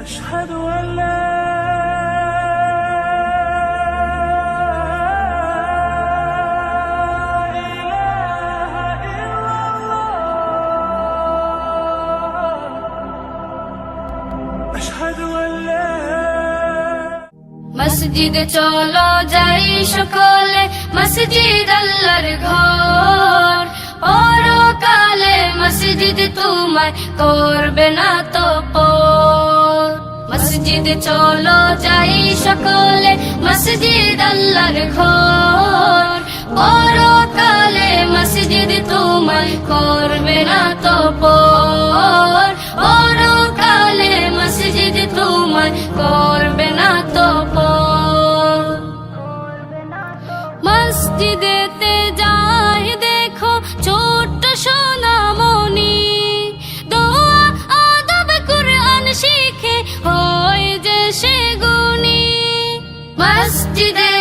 أشهد أن لا إله إلا الله أشهد أن لا মসজিদে চলো যাই সকলে, মসজিদ আল্লাহর ঘর। পরকালে মসজিদ তোমায় করবে না তো পর। মসজিদে চলো যাই সকলে, মসজিদ আল্লাহর ঘর। পরকালে মসজিদ তোমায় করবে না তো পর। পরকালে মসজিদ তোমায় করবে না তো পর। মসজিদেতে যাই দেখো ছোট্ট সোনামণি, দোয়া আদব কুরআন শিখে হয় যে সে গুণী। মসজিদে